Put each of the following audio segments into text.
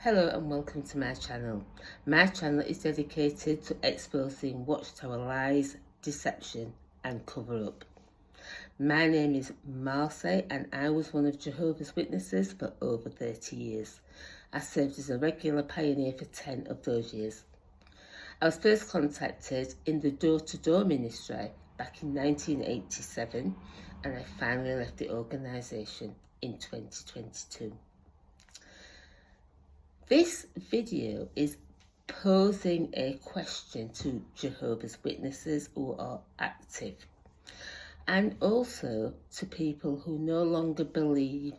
Hello and welcome to my channel. My channel is dedicated to exposing Watchtower lies, deception and cover-up. My name is Marcy and I was one of Jehovah's Witnesses for over 30 years. I served as a regular pioneer for 10 of those years. I was first contacted in the door-to-door ministry back in 1987 and I finally left the organisation in 2022. This video is posing a question to Jehovah's Witnesses who are active and also to people who no longer believe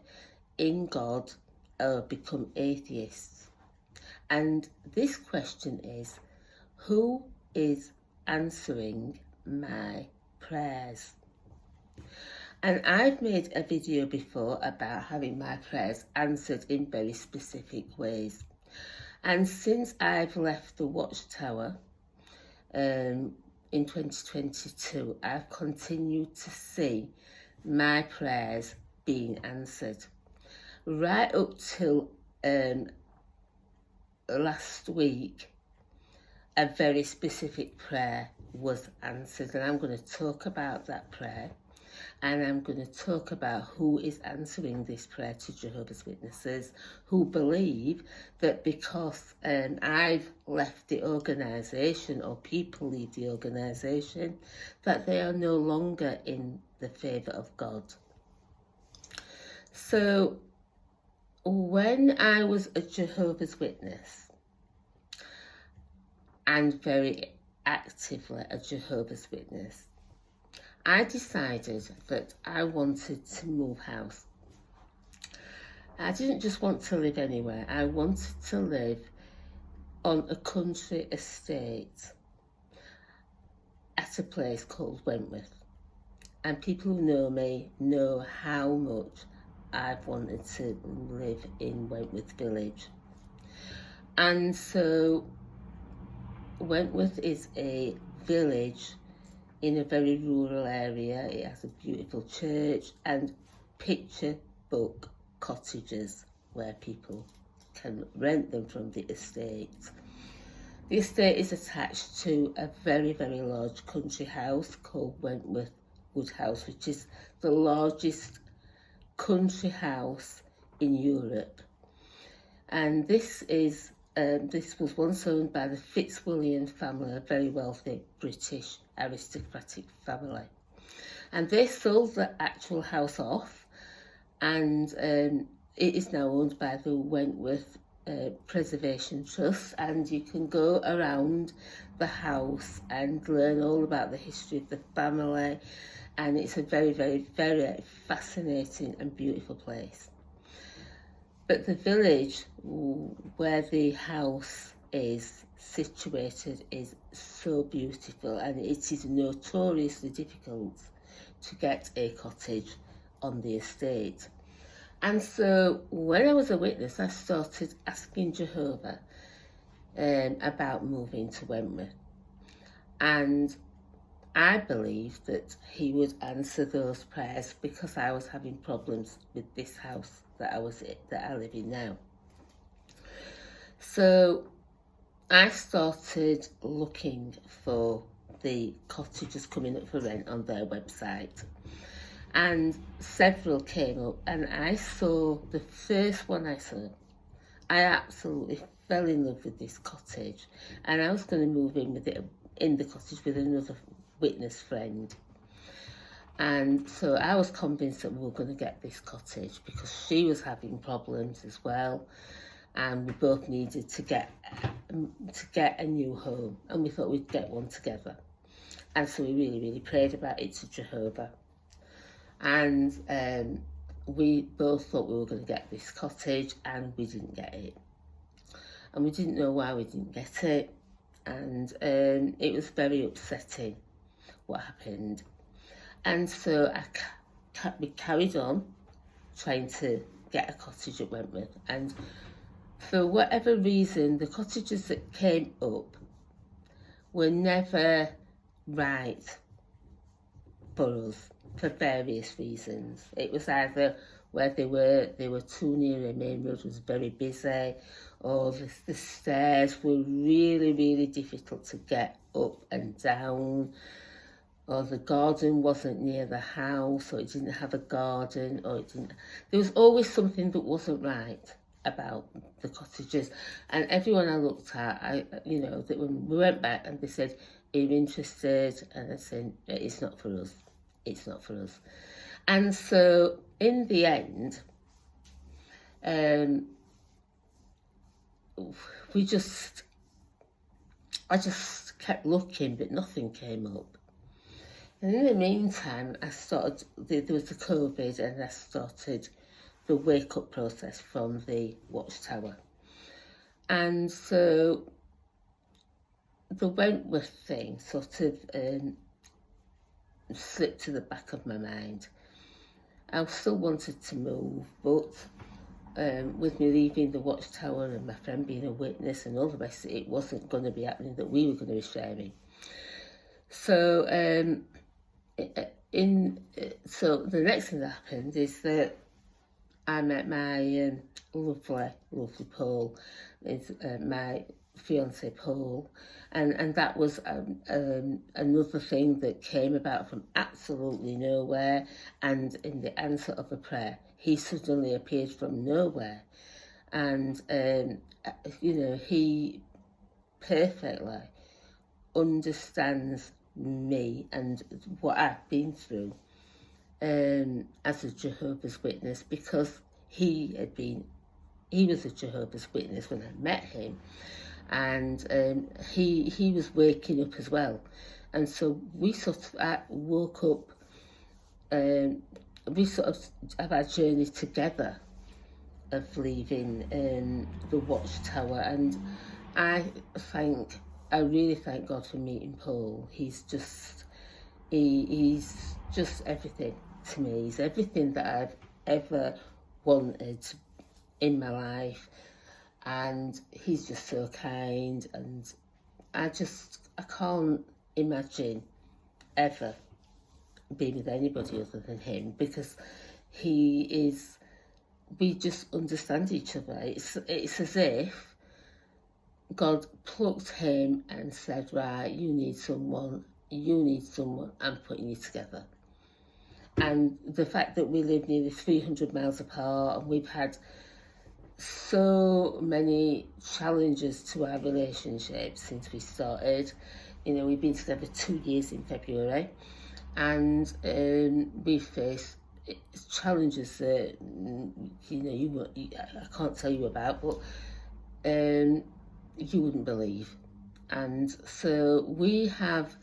in God or become atheists. And this question is, who is answering my prayers? And I've made a video before about having my prayers answered in very specific ways. And since I've left the Watchtower in 2022, I've continued to see my prayers being answered. Right up till last week, a very specific prayer was answered. And I'm going to talk about that prayer. And I'm going to talk about who is answering this prayer to Jehovah's Witnesses who believe that because I've left the organisation, or people leave the organisation, that they are no longer in the favour of God. So when I was a Jehovah's Witness and very actively a Jehovah's Witness, I decided that I wanted to move house. I didn't just want to live anywhere. I wanted to live on a country estate at a place called Wentworth. And people who know me know how much I've wanted to live in Wentworth village. And so Wentworth is a village in a very rural area. It has a beautiful church and picture book cottages where people can rent them from the estate. The estate is attached to a very, very large country house called Wentworth Woodhouse, which is the largest country house in Europe. And this was once owned by the Fitzwilliam family, a very wealthy British aristocratic family. And they sold the actual house off, and it is now owned by the Wentworth Preservation Trust, and you can go around the house and learn all about the history of the family, and it's a very, very, very fascinating and beautiful place. But the village where the house is situated is so beautiful, and it is notoriously difficult to get a cottage on the estate. And so when I was a witness, I started asking Jehovah about moving to Wentworth. And I believed that he would answer those prayers because I was having problems with this house that I live in now. So I started looking for the cottages coming up for rent on their website, and several came up, and I saw the first one I saw. I absolutely fell in love with this cottage, and I was going to move in with it in the cottage with another witness friend. And so I was convinced that we were going to get this cottage because she was having problems as well, and we both needed to get a new home, and we thought we'd get one together. And so we really, really prayed about it to Jehovah, and we both thought we were going to get this cottage, and we didn't get it, and we didn't know why we didn't get it, and it was very upsetting what happened. And so we carried on trying to get a cottage at Wentworth, and for whatever reason, the cottages that came up were never right for us for various reasons. It was either where they were too near a main road, was very busy, or the stairs were really, really difficult to get up and down, or the garden wasn't near the house, or it didn't have a garden, or it didn't. There was always something that wasn't right about the cottages, and everyone I looked at, that when we went back and they said, "Are you interested?" And I said, "It's not for us. It's not for us." And so in the end, I just kept looking, but nothing came up. And in the meantime, there was the COVID, and I started the wake-up process from the Watchtower. And so the Wentworth thing sort of slipped to the back of my mind. I still wanted to move, but with me leaving the Watchtower and my friend being a witness and all the rest, it wasn't going to be happening that we were going to be sharing. So so the next thing that happened is that I met my lovely Paul, my fiance Paul, and that was another thing that came about from absolutely nowhere. And in the answer of a prayer, he suddenly appeared from nowhere, and he perfectly understands me and what I've been through as a Jehovah's Witness, because he was a Jehovah's Witness when I met him, and he was waking up as well. And so we woke up, we sort of have our journey together of leaving the Watchtower, and I really thank God for meeting Paul. He's just everything to me. He's everything that I've ever wanted in my life, and he's just so kind, and I can't imagine ever being with anybody other than him, because we just understand each other. It's as if God plucked him and said, right, you need someone, I'm putting you together. And the fact that we live nearly 300 miles apart, and we've had so many challenges to our relationship since we started. We've been together 2 years in February, and we face challenges that I can't tell you about, but you wouldn't believe. And so we have,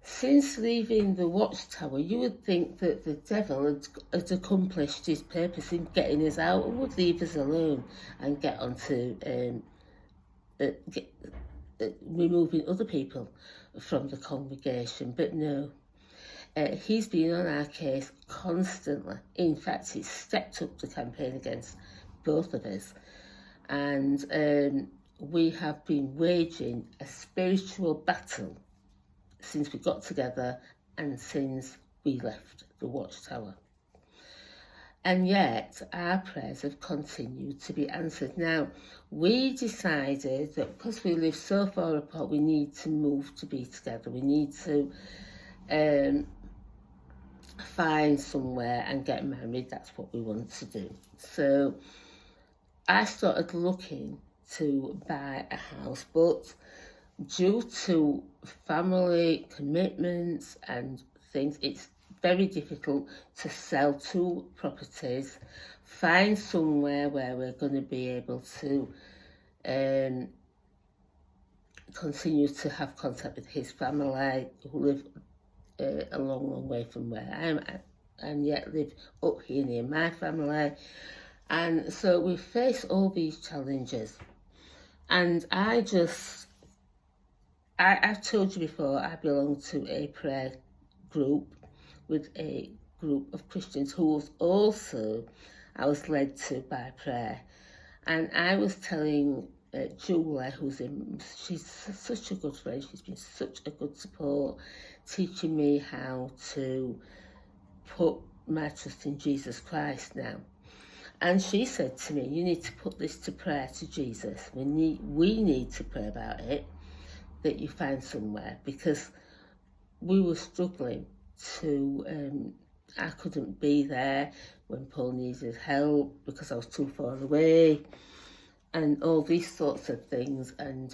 since leaving the Watchtower, you would think that the devil had accomplished his purpose in getting us out and would leave us alone and get on to removing other people from the congregation. But no, he's been on our case constantly. In fact, he's stepped up the campaign against both of us. And we have been waging a spiritual battle since we got together and since we left the Watchtower. And yet our prayers have continued to be answered. Now, we decided that because we live so far apart, we need to move to be together. We need to find somewhere and get married. That's what we want to do. So I started looking to buy a house, but due to family commitments and things, it's very difficult to sell 2 properties, find somewhere where we're going to be able to continue to have contact with his family, who live a long way from where I am, and yet live up here near my family. And so we face all these challenges. And I've told you before, I belong to a prayer group with a group of Christians who I was led to by prayer. And I was telling Julie, she's such a good friend, she's been such a good support, teaching me how to put my trust in Jesus Christ now. And she said to me, you need to put this to prayer to Jesus. We need to pray about it, that you find somewhere, because we were struggling to, I couldn't be there when Paul needed help because I was too far away and all these sorts of things. And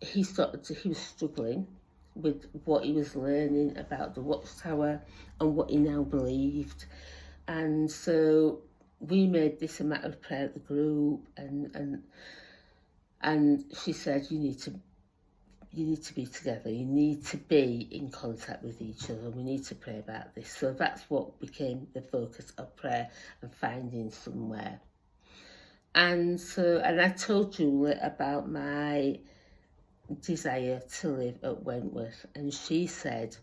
he was struggling with what he was learning about the Watchtower and what he now believed. And so we made this a matter of prayer at the group, and she said, you need to be together, you need to be in contact with each other, we need to pray about this. So that's what became the focus of prayer and finding somewhere. And I told Julie about my desire to live at Wentworth, and she said,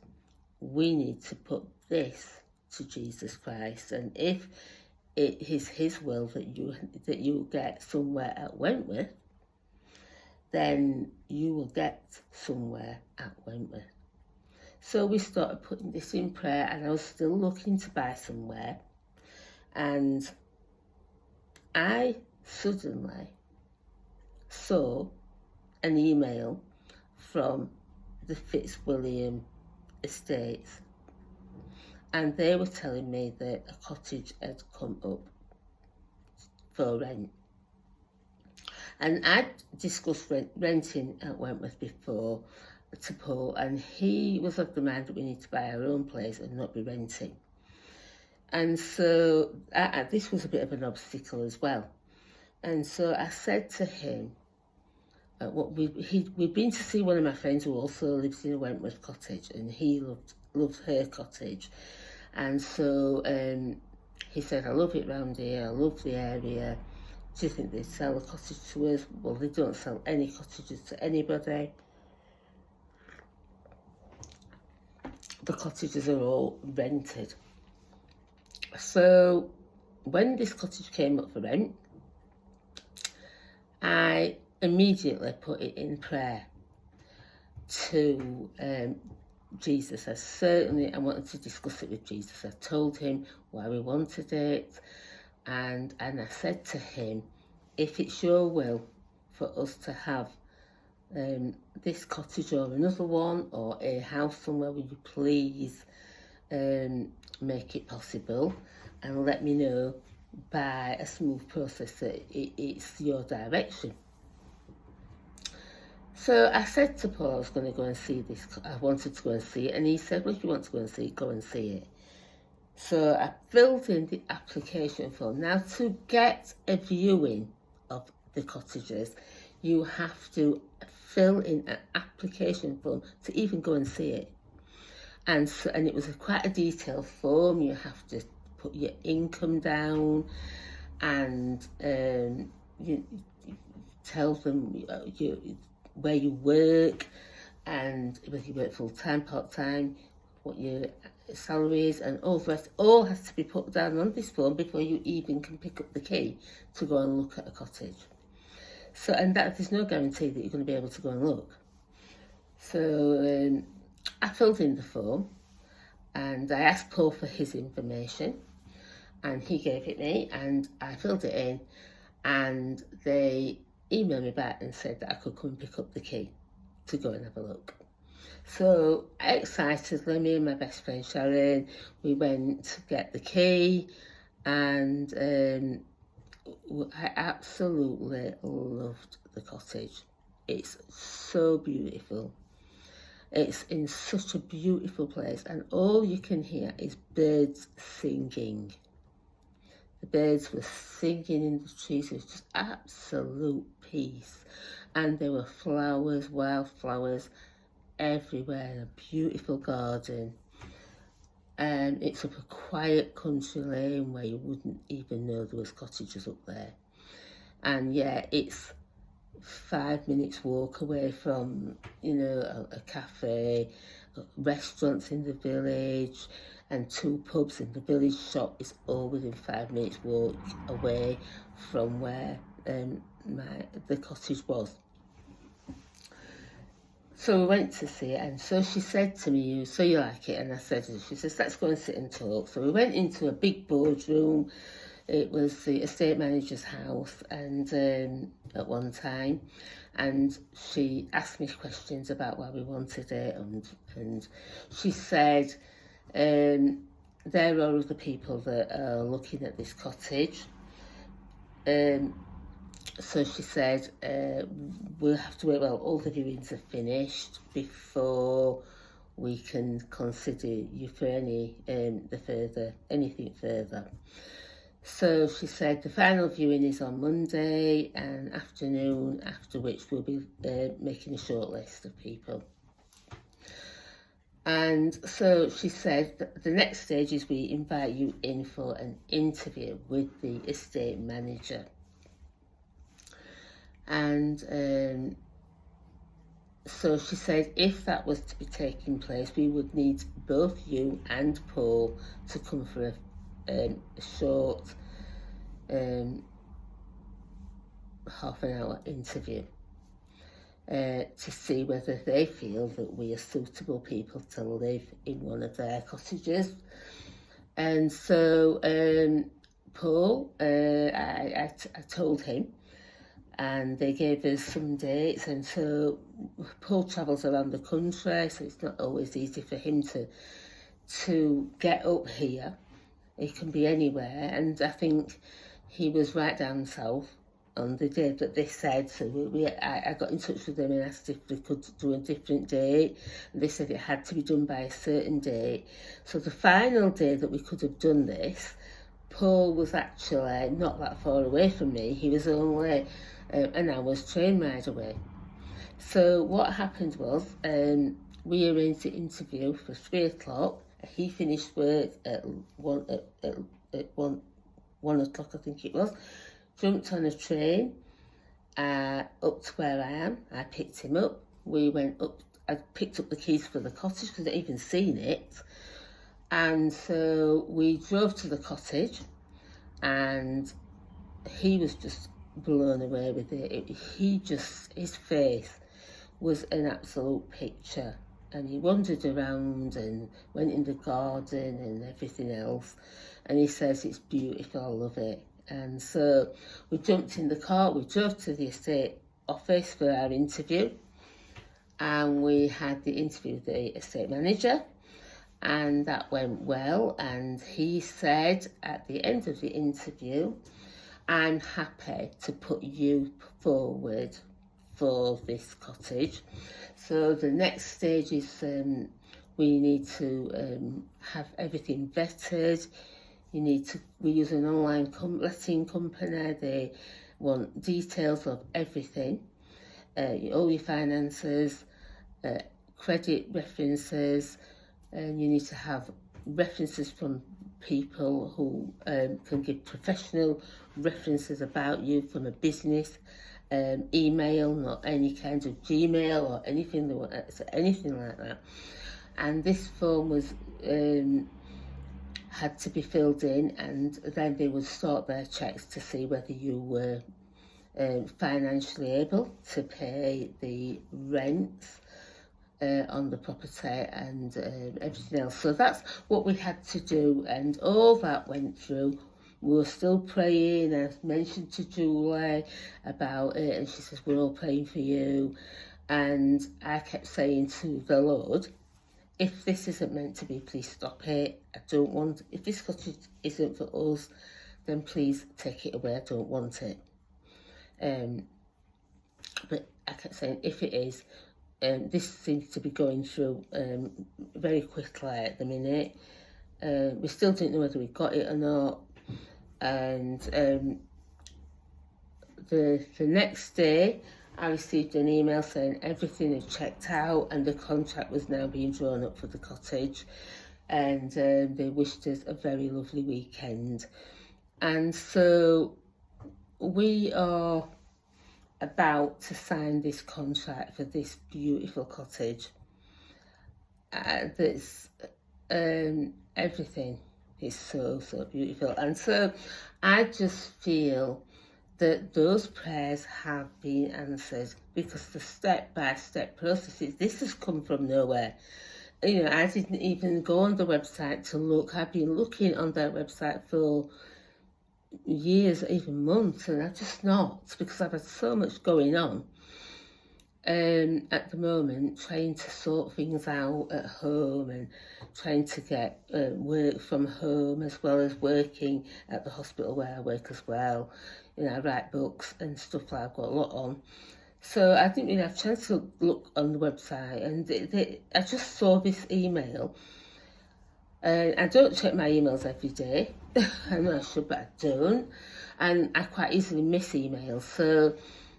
we need to put this to Jesus Christ, and if it is his will that you get somewhere at Wentworth, then you will get somewhere at Wentworth. So we started putting this in prayer, and I was still looking to buy somewhere, and I suddenly saw an email from the Fitzwilliam Estates, and they were telling me that a cottage had come up for rent. And I'd discussed renting at Wentworth before to Paul, and he was of the mind that we need to buy our own place and not be renting. And so this was a bit of an obstacle as well. And so I said to him, we'd been to see one of my friends who also lives in a Wentworth cottage, and he loved her cottage. And so he said, I love it round here, I love the area. Do you think they'd sell a cottage to us? Well, they don't sell any cottages to anybody. The cottages are all rented. So when this cottage came up for rent, I immediately put it in prayer to Jesus. I wanted to discuss it with Jesus. I told him why we wanted it, and I said to him, if it's your will for us to have this cottage or another one or a house somewhere, will you please make it possible and let me know by a smooth process that it's your direction. So I said to Paul I was going to go and see this, I wanted to go and see it, and he said, well, if you want to go and see it, go and see it. So I filled in the application form. Now, to get a viewing of the cottages, you have to fill in an application form to even go and see it. And it was quite a detailed form. You have to put your income down, and you tell them where you work, and whether you work full-time, part-time, what your salary is, and all the rest. All has to be put down on this form before you even can pick up the key to go and look at a cottage. So, and that there's no guarantee that you're going to be able to go and look. So I filled in the form, and I asked Paul for his information, and he gave it me, and I filled it in, and they emailed me back and said that I could come and pick up the key to go and have a look. So excitedly, me and my best friend Sharon, we went to get the key, and I absolutely loved the cottage. It's so beautiful. It's in such a beautiful place, and all you can hear is birds singing. The birds were singing in the trees. It was just absolute peace. And there were flowers, wildflowers, everywhere, in a beautiful garden. And it's up a quiet country lane where you wouldn't even know there was cottages up there. And yeah, it's 5 minutes walk away from, a cafe, restaurants in the village, and 2 pubs, and the village shop is all within 5 minutes walk away from where the cottage was. So we went to see it, and so she said to me, so you like it? And I said, she says, let's go and sit and talk. So we went into a big boardroom. It was the estate manager's house, and at one time, and she asked me questions about why we wanted it, and she said, there are other people that are looking at this cottage. So she said, we'll have to wait, well, all the viewings are finished before we can consider you for anything further. So she said the final viewing is on Monday and afternoon, after which we'll be making a short list of people. And so she said that the next stage is we invite you in for an interview with the estate manager. And so she said if that was to be taking place, we would need both you and Paul to come for a short half an hour interview to see whether they feel that we are suitable people to live in one of their cottages. And so Paul, I told him, and they gave us some dates, and so Paul travels around the country, so it's not always easy for him to get up here. He can be anywhere, and I think he was right down south on the day that they said, so I got in touch with them and asked if they could do a different date, and they said it had to be done by a certain date. So the final day that we could have done this, Paul was actually not that far away from me. He was only an hour's train ride away. So what happened was we arranged the interview for 3 o'clock. He finished work at 1 o'clock, I think it was. Jumped on a train up to where I am. I picked him up. We went up. I picked up the keys for the cottage because I'd even seen it. And so we drove to the cottage, and he was just blown away with it. His face was an absolute picture, and he wandered around and went in the garden and everything else, and he says it's beautiful, I love it. And so we jumped in the car, we drove to the estate office for our interview, and we had the interview with the estate manager, and that went well. And he said at the end of the interview, I'm happy to put you forward for this cottage. So the next stage is we need to have everything vetted. We use an online letting company. They want details of everything, all your finances, credit references, and you need to have references from people who can give professional references about you from a business email, not any kind of Gmail or anything like that. And this form was had to be filled in, and then they would start their checks to see whether you were financially able to pay the rents on the property and everything else. So that's what we had to do, and all that went through. We were still praying. I mentioned to Julie about it, and she says, we're all praying for you. And I kept saying to the Lord, if this isn't meant to be, please stop it. If this cottage isn't for us, then please take it away. I don't want it. But I kept saying, if it is, this seems to be going through very quickly at the minute. We still didn't know whether we got it or not. And the next day, I received an email saying everything had checked out and the contract was now being drawn up for the cottage, and they wished us a very lovely weekend. And so we are about to sign this contract for this beautiful cottage. That's everything is so beautiful, and so I just feel that those prayers have been answered, because the step-by-step processes, this has come from nowhere. You know, I didn't even go on the website to look. I've been looking on their website for years, even months, and I've just not, because I've had so much going on at the moment, trying to sort things out at home and trying to get work from home, as well as working at the hospital where I work as well. You know, I write books and stuff like I've got a lot on. So I didn't really have a chance to look on the website, and I just saw this email. I don't check my emails every day. I know I should, but I don't. And I quite easily miss emails. So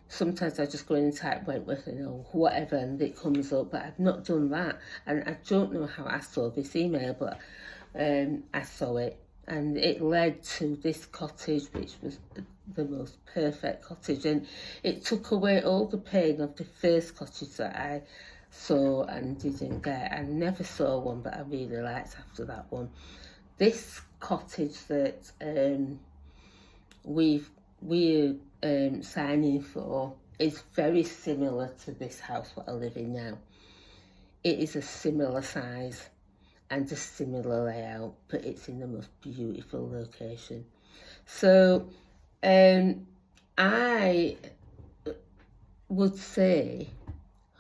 sometimes I just go in and type Wentworth or whatever, and it comes up. But I've not done that. And I don't know how I saw this email, but I saw it. And it led to this cottage, which was the most perfect cottage. And it took away all the pain of the first cottage that I saw and didn't get. I never saw one that I really liked after that one. This cottage that we're signing for is very similar to this house that I live in now. It is a similar size and a similar layout, but it's in the most beautiful location. So I would say,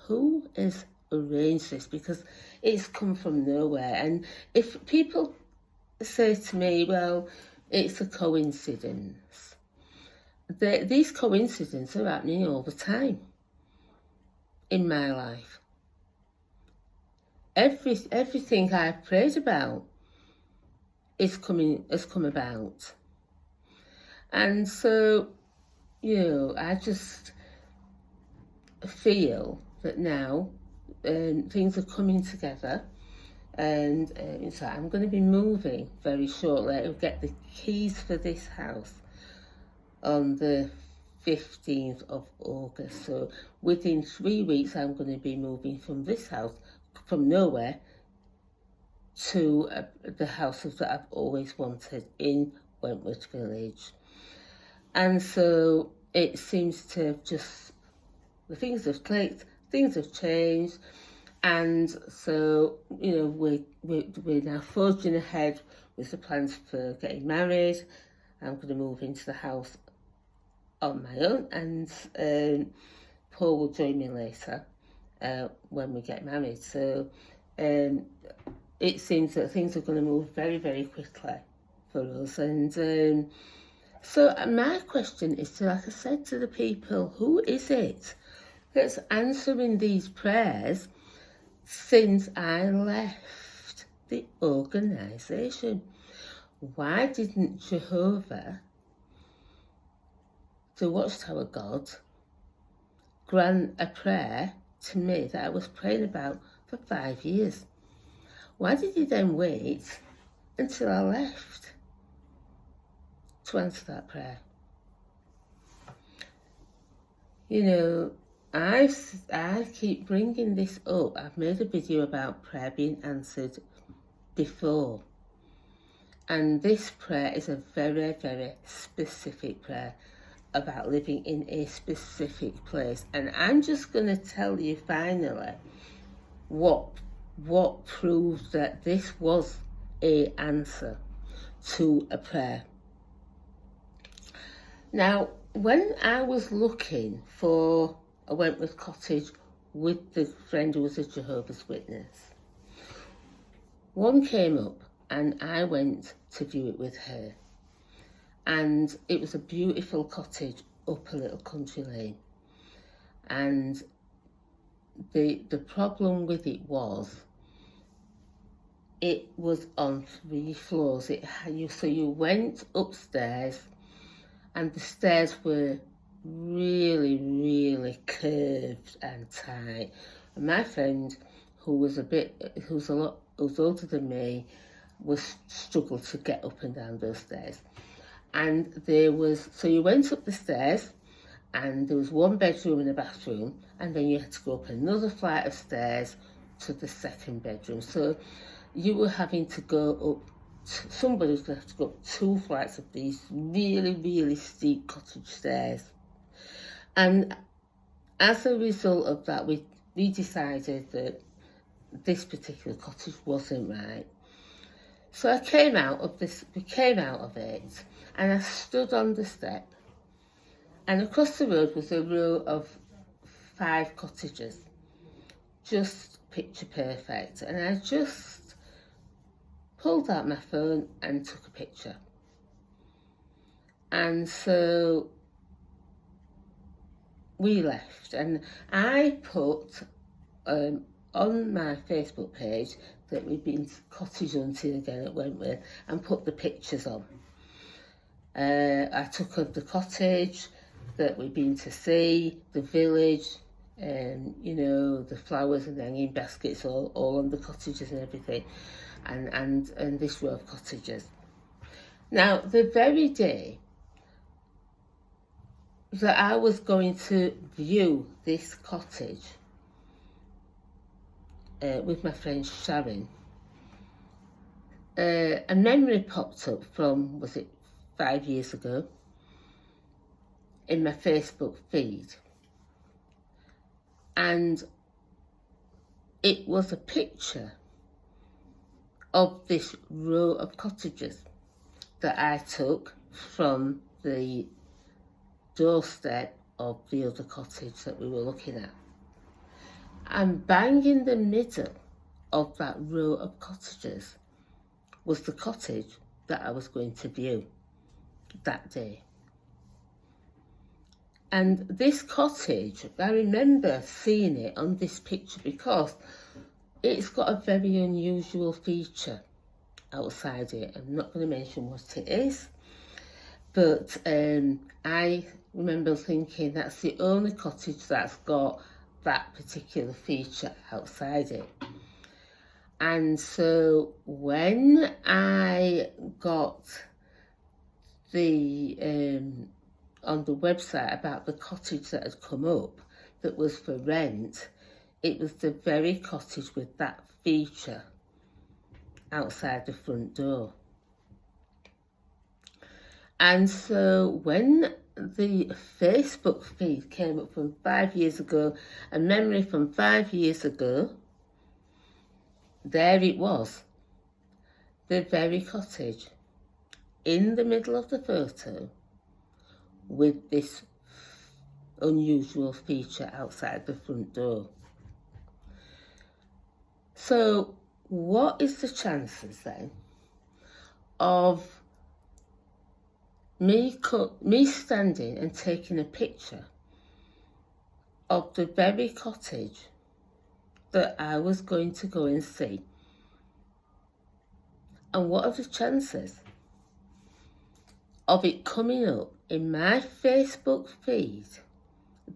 who has arranged this? Because it's come from nowhere. And if people say to me, well, it's a coincidence, these coincidences are happening all the time in my life. Everything I've prayed about has come about. And so, you know, I just feel that now things are coming together, and so I'm going to be moving very shortly. I'll get the keys for this house on the 15th of August. So within 3 weeks, I'm going to be moving from this house, from nowhere, to the houses that I've always wanted in Wentworth Village. And so it seems to have just, the things have clicked, things have changed, and so, you know, we're now forging ahead with the plans for getting married. I'm going to move into the house on my own, and Paul will join me later when we get married. So it seems that things are going to move very, very quickly for us. And so my question is, to, like I said to the people, who is it that's answering these prayers since I left the organisation? Why didn't Jehovah, the Watchtower God, grant a prayer to me that I was praying about for 5 years? Why did he then wait until I left to answer that prayer? You know, I keep bringing this up. I've made a video about prayer being answered before. And this prayer is a very, very specific prayer about living in a specific place. And I'm just going to tell you finally what proves that this was an answer to a prayer. Now, when I was looking for a Wentworth cottage with the friend who was a Jehovah's Witness, one came up and I went to view it with her. And it was a beautiful cottage up a little country lane. And the problem with it was on 3 floors. So you went upstairs, and the stairs were really, really curved and tight. And my friend, who's older than me, struggled to get up and down those stairs. And so you went up the stairs, and there was 1 bedroom and a bathroom, and then you had to go up another flight of stairs to the 2nd bedroom. So you were having to go up somebody's going to have to go up 2 flights of these really, really steep cottage stairs. And as a result of that, we decided that this particular cottage wasn't right. So we came out of it, and I stood on the step, and across the road was a row of 5 cottages, just picture perfect. And I just pulled out my phone and took a picture. And so we left, and I put on my Facebook page that we'd been cottage hunting again at Wentworth, and put the pictures on. I took of the cottage that we'd been to see, the village, you know, the flowers and the hanging baskets all on the cottages and everything, and this row of cottages. Now, the very day that I was going to view this cottage with my friend Sharon, a memory popped up from, was it 5 years ago, in my Facebook feed. And it was a picture of this row of cottages that I took from the doorstep of the other cottage that we were looking at. And bang in the middle of that row of cottages was the cottage that I was going to view that day. And this cottage, I remember seeing it on this picture because it's got a very unusual feature outside it. I'm not going to mention what it is, but I remember thinking that's the only cottage that's got that particular feature outside it. And so when I got the on the website about the cottage that had come up that was for rent, it was the very cottage with that feature outside the front door. And so when the Facebook feed came up from 5 years ago, a memory from 5 years ago, there it was, the very cottage in the middle of the photo with this unusual feature outside the front door. So what is the chances then of me standing and taking a picture of the very cottage that I was going to go and see? And what are the chances of it coming up in my Facebook feed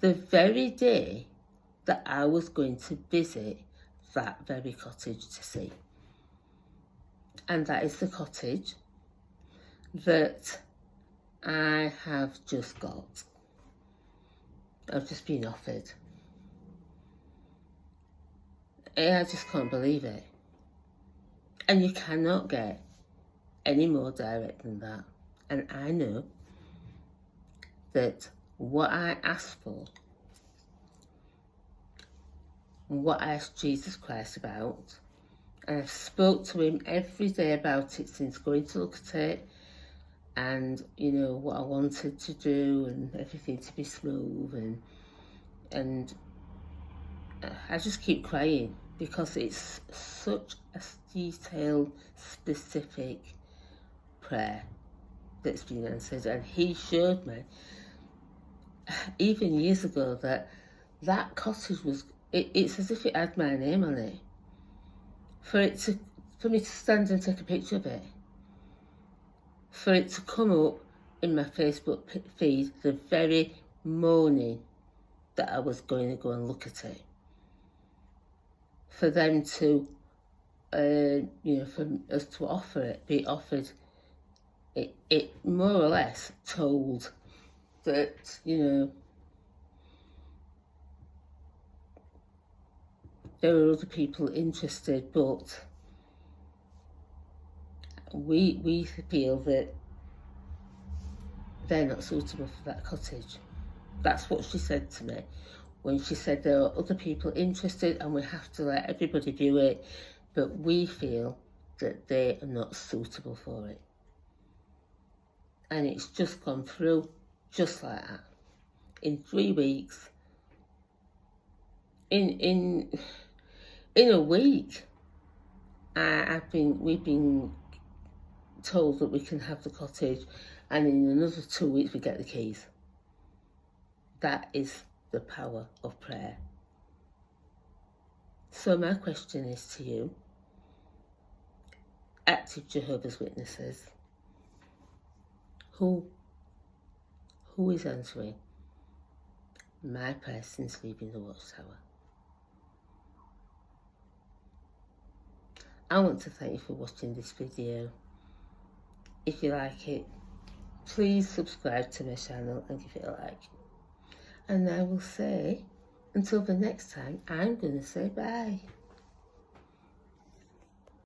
the very day that I was going to visit that very cottage to see? And that is the cottage that I have just got. I've just been offered. I just can't believe it. And you cannot get any more direct than that. And I know that what I asked for, what I asked Jesus Christ about, and I've spoke to him every day about it since going to look at it, and you know what I wanted to do and everything to be smooth, and I just keep crying because it's such a detailed, specific prayer that's been answered. And he showed me even years ago that cottage was, it's as if it had my name on it, for me to stand and take a picture of it, for it to come up in my Facebook feed the very morning that I was going to go and look at it, for them to for us to be offered it more or less told that, there were other people interested, but we feel that they're not suitable for that cottage. That's what she said to me when she said there are other people interested and we have to let everybody view it, but we feel that they are not suitable for it. And it's just gone through just like that. In 3 weeks, in a week, we've been told that we can have the cottage, and in another 2 weeks we get the keys. That is the power of prayer. So my question is to you, active Jehovah's Witnesses, who is answering my prayer since leaving the Watchtower? I want to thank you for watching this video. If you like it, please subscribe to my channel and give it a like. And I will say, until the next time, I'm going to say bye.